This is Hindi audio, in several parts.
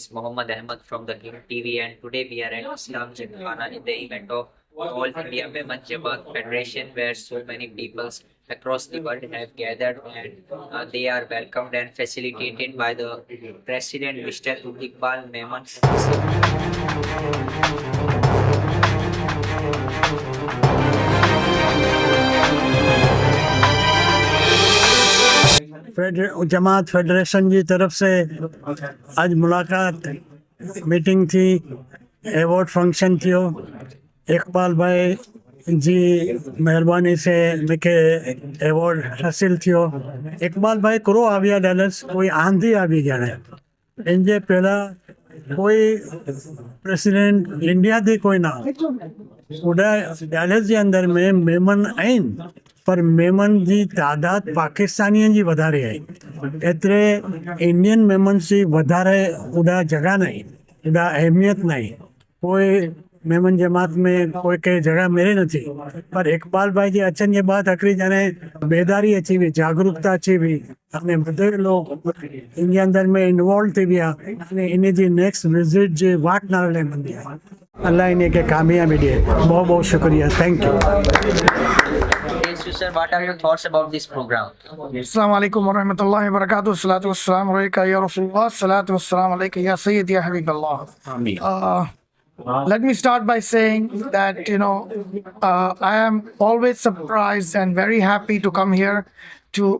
is Mohammad Ahmed from the King TV, and today we are at Islam Gymkhana in the event of All India Women Jamaat Federation, where so many peoples across the world have gathered, and they are welcomed and facilitated by the President, Mr. Iqbal Memon. Jamaat federation जी तरफ़ से आज मुलाक़ात मीटिंग थी, एवॉर्ड फंक्शन थियो। इकबाल भाई जी महिरबानी से मूंखे एवॉर्ड हासिल थियो। इकबाल भाई करो आविया डैलस कोई आंधी आवी जाने इनजे पहला कोई प्रेसिडेंट इंडिया दे कोई ना उड़ा डैलस जे अंदर में मेमन आहिनि, पर मेमन जी तादाद पाकिस्तानियों जी वधारे आई, एतरे इंडियन मेमन्स जी वधारे उड़ा जगह नहीं, उड़ा अहमियत नहीं। कोई मेमन जमात में कोई के जगह मेरे नहीं, पर इकबाल भाई जी अचन के बाद अकरी जाने बेदारी अची हुई, जागरूकता अची हुई, अपने बड़े लोग इनके अंदर में इन्वॉल्व थी विया, इन जी नेक्स्ट विजिट जे वाट नाले बंदी है। अल्लाह इन्हें के कामयाबी दे। बहुत बहुत शुक्रिया, thank you. Sir, what are your thoughts about this program? Assalamu alaikum wa rahmatullahi wa barakatuh. Salatu wassalamu alayka ya Rasulullah. Salatu wassalamu alayka ya Sayyidi ya Habiballah. Let me start by saying that, I am always surprised and very happy to come here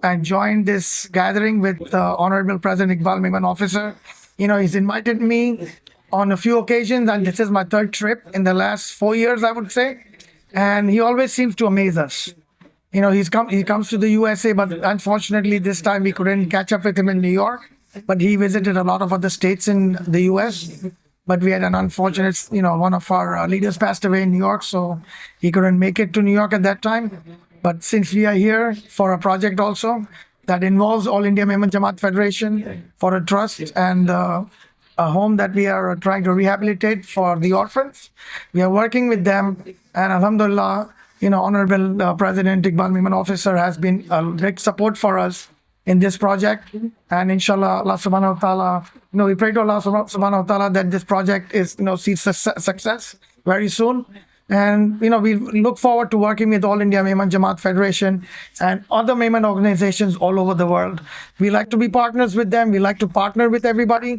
and join this gathering with Honorable President Iqbal Memon Officer. He's invited me on a few occasions, and this is my third trip in the last 4 years, I would say. And he always seems to amaze us. He comes to the USA, but unfortunately this time we couldn't catch up with him in New York. But he visited a lot of other states in the US. But we had an unfortunate, one of our leaders passed away in New York, so he couldn't make it to New York at that time. But since we are here for a project also that involves All India Women Jamaat Federation for a trust and a home that we are trying to rehabilitate for the orphans, we are working with them, and alhamdulillah, Honorable President Iqbal Memon Officer has been a big support for us in this project, and inshallah Allah subhanahu wa ta'ala, we pray to Allah subhanahu wa ta'ala that this project is sees success very soon. And we look forward to working with All India Women Jamaat Federation and other Memon organizations all over the world. We like to be partners with them. We like to partner with everybody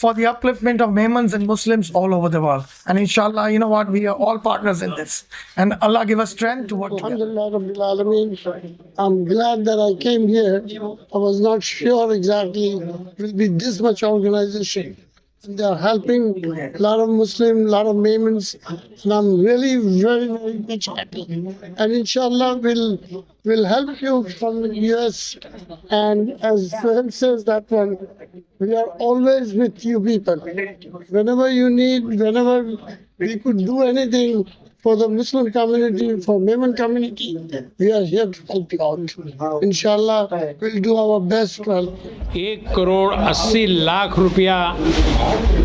for the upliftment of Memons and Muslims all over the world. And inshallah, we are all partners in this. And Allah give us strength to work together. Alhamdulillah Rabbil Alameen. I'm glad that I came here. I was not sure exactly it will be this much organization. They are helping a lot of Muslims, a lot of Memons, and I'm really very, very much happy. And inshallah, we'll help you from the US. And as Suhail says that one, we are always with you people. Whenever you need, whenever we could do anything for the Muslim community, for Memon community, we are here to help you out. Inshallah, we'll do our best to help you. 1,80,00,000 रुपया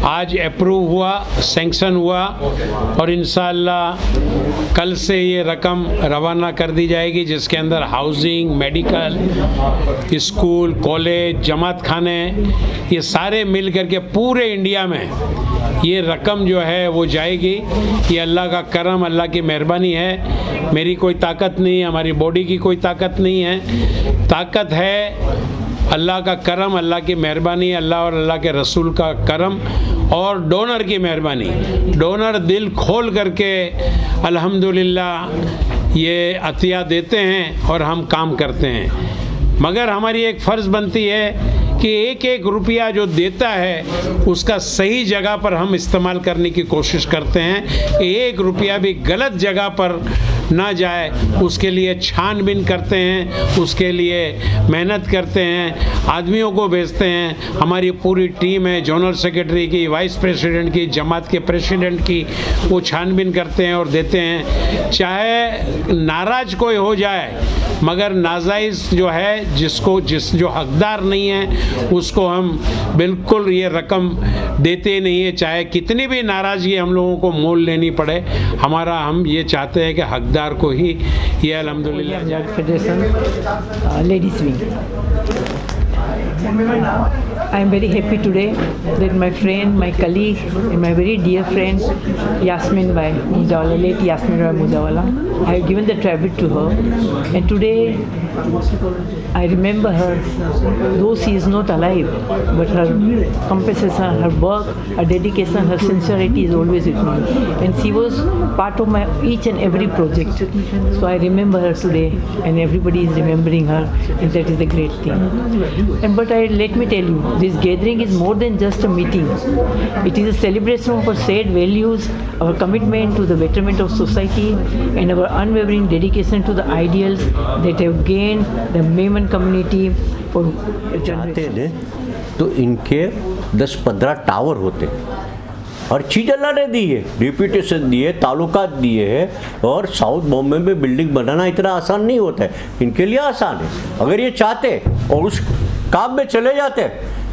आज अप्रूव हुआ, सैंक्शन हुआ, और इंशाअल्लाह कल से ये रकम रवाना कर दी जाएगी, जिसके अंदर हाउसिंग, मेडिकल, स्कूल, कॉलेज, जमात खाने, ये सारे मिल करके पूरे इंडिया में ये रकम जो है वो जाएगी। ये अल्लाह का करम, अल्लाह की मेहरबानी है। मेरी कोई ताकत नहीं है, हमारी बॉडी की कोई ताकत नहीं है, ताकत है अल्लाह का करम, अल्लाह की मेहरबानी, अल्लाह और अल्लाह के रसूल का करम और डोनर की मेहरबानी। डोनर दिल खोल करके अल्हम्दुलिल्लाह ये अतिया देते हैं और हम काम करते हैं। मगर हमारी एक फ़र्ज़ बनती है कि एक एक रुपया जो देता है उसका सही जगह पर हम इस्तेमाल करने की कोशिश करते हैं। एक रुपया भी गलत जगह पर ना जाए उसके लिए छानबीन करते हैं, उसके लिए मेहनत करते हैं, आदमियों को भेजते हैं। हमारी पूरी टीम है, जनरल सेक्रेटरी की, वाइस प्रेसिडेंट की, जमात के प्रेसिडेंट की, वो छानबीन करते हैं और देते हैं। चाहे नाराज़ कोई हो जाए, मगर नाजायज़ जो है जो हकदार नहीं है उसको हम बिल्कुल ये रकम देते नहीं है, चाहे कितनी भी नाराज़गी हम लोगों को मोल लेनी पड़े। हम ये चाहते हैं कि हकदार को ही ये अल्हम्दुलिल्लाह federation ladies wing I am very happy today that my friend, my colleague, and my very dear friend Yasmin Bhai Muzawala, late Yasmin Bhai Muzawala, I have given the tribute to her. And today I remember her, though she is not alive, but her compassion, her work, her dedication, her sincerity is always with me. And she was part of my each and every project. So I remember her today, and everybody is remembering her, and that is a great thing. But let me tell you, this gathering is more than just a meeting. It is a celebration of our shared values, our commitment to the betterment of society, and our unwavering dedication to the ideals that have gained the Memon community for generations. तो इनके 10-15 टावर होते और चीज़ अल्लाह ने दी है, डिप्यूटेशन दिए, ताल्लुकात दिए हैं। और साउथ बॉम्बे में बिल्डिंग बनाना इतना आसान नहीं होता है, इनके लिए आसान है। अगर ये चाहते और उस काम में चले जाते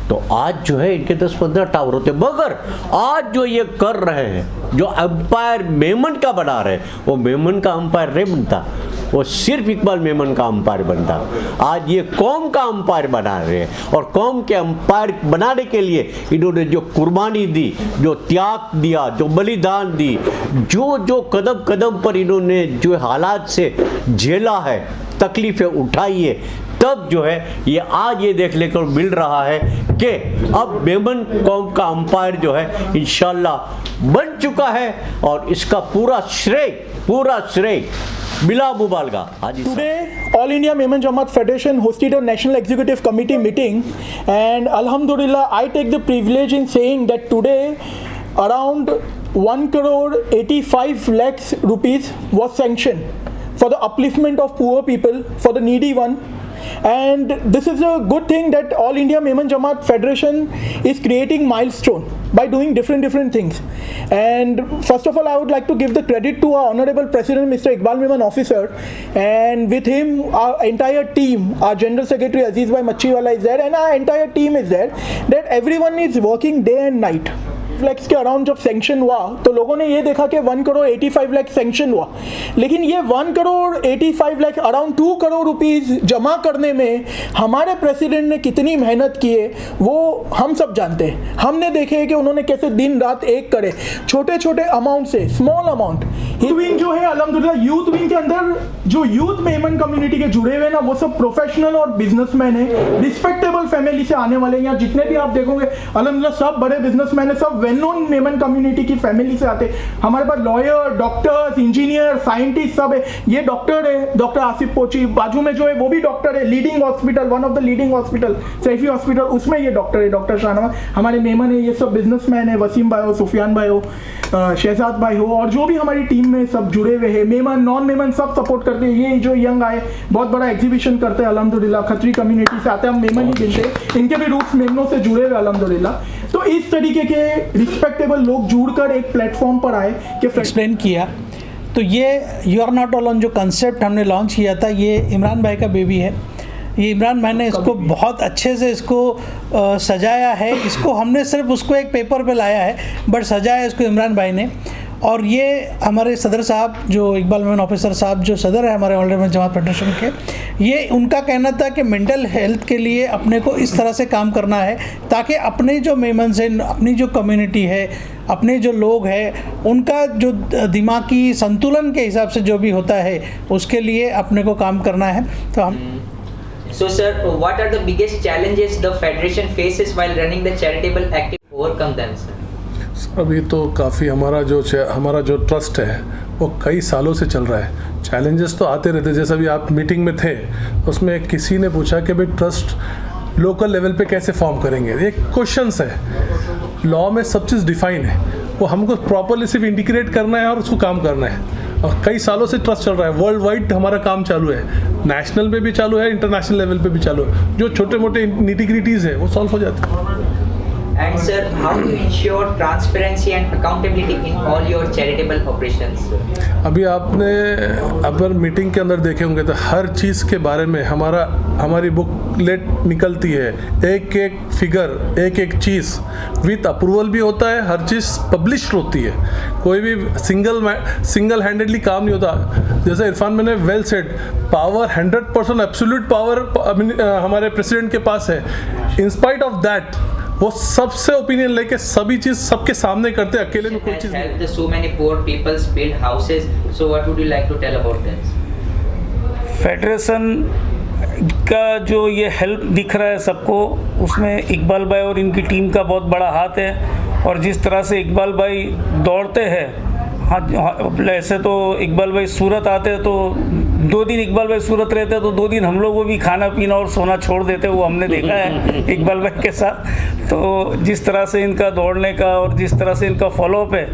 तो आज जो है इनके 10-15 टावर होते। मगर आज जो ये कर रहे हैं, जो एम्पायर मेमन का बना रहे हैं, वो मेमन का एम्पायर नहीं बनता, वो सिर्फ इकबाल मेमन का अंपायर बनता। आज ये कौम का अंपायर बना रहे हैं और कौम के अंपायर बनाने के लिए इन्होंने जो कुर्बानी दी, जो त्याग दिया, जो बलिदान दी, जो कदम कदम पर इन्होंने जो हालात से झेला है, तकलीफ़ें उठाई है, तब जो है ये आज ये देखने को मिल रहा है कि अब मेमन कौम का अंपायर जो है इंशाल्लाह बन चुका है। और इसका पूरा श्रेय बिला मुबालगा आज Today, All India Memon Jamaat Federation hosted a National Executive Committee meeting, and Alhamdulillah, I take the privilege in saying that today around 1,85 lakhs rupees was sanctioned for the upliftment of poor people, for the needy one. And this is a good thing that All India Memon Jamaat Federation is creating milestone by doing different things. And first of all, I would like to give the credit to our Honorable President, Mr. Iqbal Memon Officer, and with him, our entire team, our General Secretary Aziz Bhai Machiwala is there, and our entire team is there, that everyone is working day and night. Lakhs के अराउंड जब सेंक्शन हुआ तो लोगों ने ये देखा कि 1,85 लाख सेंक्शन हुआ, लेकिन ये 1,85 लाख अराउंड 2 करोड़ रुपीस जमा करने में हमारे प्रेसिडेंट ने कितनी मेहनत की है वो हम सब जानते हैं। हमने देखे है कि उन्होंने कैसे दिन रात एक करे, छोटे छोटे अमाउंट से, स्मॉल अमाउंट। विंग जो है अल्हम्दुलिल्लाह, यूथ विंग के अंदर जो यूथ मेमन कम्युनिटी के जुड़े हुए ना, वो सब प्रोफेशनल और बिजनेसमैन है, रिस्पेक्टेबल फैमिली से आने वाले हैं। यहाँ जितने भी आप देखोगे अल्हम्दुलिल्लाह सब बड़े बिजनेसमैन है, सब वेल नोन मेमन कम्युनिटी की फैमिली से आते। हमारे पास लॉयर, डॉक्टर्स, इंजीनियर, साइंटिस्ट सब है। ये डॉक्टर है, डॉक्टर आसिफ पोची, बाजू में जो है वो भी डॉक्टर है, leading hospital, one of the leading hospital Saifee hospital, उसमें ये डॉक्टर है, डॉक्टर शाहनवाज। हमारे मेमन है, ये सब बिजनेसमैन है, वसीम भाई हो, सुफियान भाई हो, शहजाद भाई हो, और जो भी हमारी टीम में सब जुड़े हुए हैं, मेमन नॉन मेमन सब सपोर्ट करते हैं। ये जो यंग आए बहुत बड़ा एग्जीबिशन करते हैं अल्हम्दुलिल्लाह, खत्री कम्युनिटी से आते हैं, हम मेमन ही गिनते हैं, इनके भी रूट्स मेमनों से जुड़े हुए अल्हम्दुलिल्लाह। तो इस तरीके के रिस्पेक्टेबल लोग जुड़कर एक प्लेटफॉर्म पर आए कि एक्सप्लेन किया। तो ये यू आर नॉट अलोन जो कंसेप्ट हमने लॉन्च किया था, ये इमरान भाई का बेबी है। ये इमरान भाई ने इसको बहुत अच्छे से इसको सजाया है। इसको हमने सिर्फ उसको एक पेपर पे लाया है, बट सजाया इसको इमरान भाई ने। और ये हमारे सदर साहब जो इकबाल मेमन ऑफिसर साहब जो सदर है हमारे ऑल इंडिया मेमन जमात फेडरेशन के, ये उनका कहना था कि मेंटल हेल्थ के लिए अपने को इस तरह से काम करना है ताकि अपने जो मेमन से, अपनी जो कम्युनिटी है, अपने जो लोग हैं, उनका जो दिमागी संतुलन के हिसाब से जो भी होता है उसके लिए अपने को काम करना है। तो हम So sir, what are the biggest challenges the federation faces while running the charitable activity? Overcome them, sir. अभी तो काफ़ी हमारा जो ट्रस्ट है वो कई सालों से चल रहा है। चैलेंजेस तो आते रहते, जैसा भी आप मीटिंग में थे उसमें किसी ने पूछा कि भाई ट्रस्ट लोकल लेवल पे कैसे फॉर्म करेंगे। एक क्वेश्चंस है, लॉ में सब चीज़ डिफाइन है, वो हमको प्रॉपरली सिर्फ इंटीग्रेट करना है और उसको काम करना है। और कई सालों से ट्रस्ट चल रहा है, वर्ल्ड वाइड हमारा काम चालू है, नेशनल पे भी चालू है, इंटरनेशनल लेवल पे भी चालू है। जो छोटे मोटे निटी-ग्रिटीज़ है वो सॉल्व हो जाते हैं। And sir, how to ensure transparency and accountability in all your charitable operations? अभी आपने अगर मीटिंग के अंदर देखे होंगे तो हर चीज़ के बारे में हमारी बुकलेट निकलती है, एक एक फिगर, एक एक चीज़ विथ अप्रूवल भी होता है, हर चीज़ पब्लिश होती है। कोई भी सिंगल हैंडेडली काम नहीं होता। जैसे इरफान मैंने well said, power 100% absolute power हमारे प्रेसिडेंट के पास है। इन स्पाइट ऑफ दैट वो सबसे ओपिनियन लेके सभी चीज सबके सामने करते, अकेले में कोई has चीज नहीं। helped so many poor peoples build houses. So what would you like to tell about this? Federation का जो ये हेल्प दिख रहा है सबको, उसमें इकबाल भाई और इनकी टीम का बहुत बड़ा हाथ है। और जिस तरह से इकबाल भाई दौड़ते हैं, हाँ ऐसे तो इकबाल भाई सूरत आते हैं तो 2 दिन इकबाल भाई सूरत रहते हैं तो 2 दिन हम लोग वो भी खाना पीना और सोना छोड़ देते, वो हमने देखा है इकबाल भाई के साथ। तो जिस तरह से इनका दौड़ने का और जिस तरह से इनका फॉलोअप है,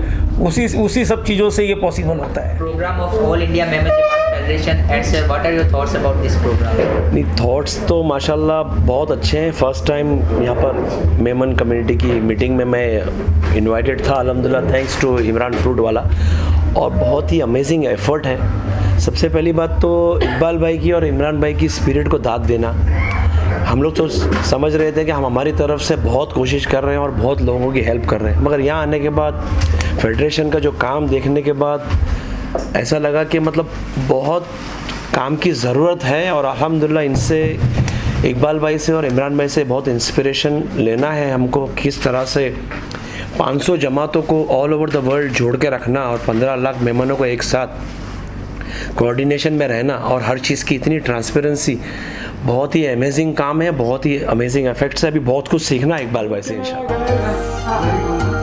उसी सब चीज़ों से ये पॉसिबल होता है। Program of All India Member Jamaat Federation. And sir, what are your thoughts about this program? नहीं, थॉट्स तो माशाल्लाह बहुत अच्छे हैं। फर्स्ट टाइम यहाँ पर मेमन कम्युनिटी की मीटिंग में मैं इनवाइटेड था, अल्हम्दुलिल्लाह थैंक्स टू इमरान फ्रूट वाला, और बहुत ही अमेजिंग एफर्ट है। सबसे पहली बात तो इकबाल भाई की और इमरान भाई की स्पिरिट को दाद देना। हम लोग तो समझ रहे थे कि हम हमारी तरफ से बहुत कोशिश कर रहे हैं और बहुत लोगों की हेल्प कर रहे हैं, मगर यहाँ आने के बाद फेडरेशन का जो काम देखने के बाद ऐसा लगा कि मतलब बहुत काम की ज़रूरत है। और अल्हम्दुलिल्लाह इनसे, इकबाल भाई से और इमरान भाई से बहुत इंस्पिरेशन लेना है हमको, किस तरह से 500 जमातों को ऑल ओवर द वर्ल्ड जोड़ के रखना और 15 लाख मेहमानों को एक साथ कोऑर्डिनेशन में रहना और हर चीज़ की इतनी ट्रांसपेरेंसी, बहुत ही अमेजिंग काम है, बहुत ही अमेजिंग इफेक्ट्स है। अभी बहुत कुछ सीखना है इकबाल भाई से इंशाल्लाह।